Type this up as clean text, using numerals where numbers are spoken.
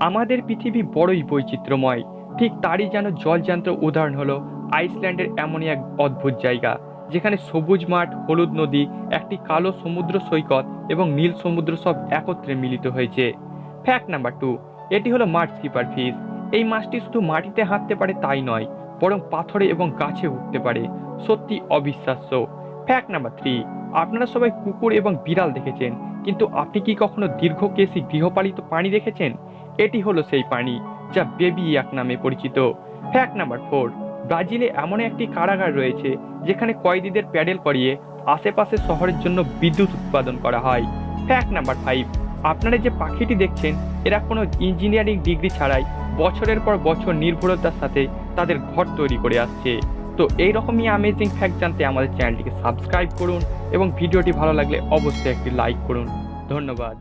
আমাদের পৃথিবী বড়ই বৈচিত্র্যময়, ঠিক তারই যেন জলজান্ত উদাহরণ হলো আইসল্যান্ডের এমনই এক অদ্ভুত জায়গা, যেখানে সবুজ মাঠ, হলুদ নদী, একটি কালো সমুদ্র সৈকত এবং নীল সমুদ্র সব একত্রে মিলিত হয়েছে। ফ্যাক্ট নাম্বার 2, এটি হলো মাড স্কিপার ফিশ। এই মাছটি শুধু মাটিতে হাঁটতে পারে তাই নয়, বরং পাথরে এবং গাছে উঠতে পারে। সত্যি অবিশ্বাস্য। ফ্যাক্ট নাম্বার 3, আপনারা সবাই কুকুর এবং বিড়াল দেখেছেন, কিন্তু আপনি কি কখনো দীর্ঘকেশী গৃহপালিত প্রাণী দেখেছেন? এটি হলো সেই প্রাণী, যা বেবি ইয়াক নামে পরিচিত। ফ্যাক্ট নাম্বার 4, ব্রাজিলে এমন একটি কারাগার রয়েছে যেখানে কয়েদিদের প্যাডেল করিয়ে আশেপাশের শহরের জন্য বিদ্যুৎ উৎপাদন করা হয়। ফ্যাক্ট নাম্বার 5, আপনারা যে পাখিটি দেখছেন, এরা কোনো ইঞ্জিনিয়ারিং ডিগ্রি ছাড়াই বছরের পর বছর নির্ভরতার সাথে তাদের ঘর তৈরি করে আসছে। তো এইরকমই অ্যামেজিং ফ্যাক্ট জানতে আমাদের চ্যানেলটিকে সাবস্ক্রাইব করুন এবং ভিডিওটি ভালো লাগলে অবশ্যই একটি লাইক করুন। ধন্যবাদ।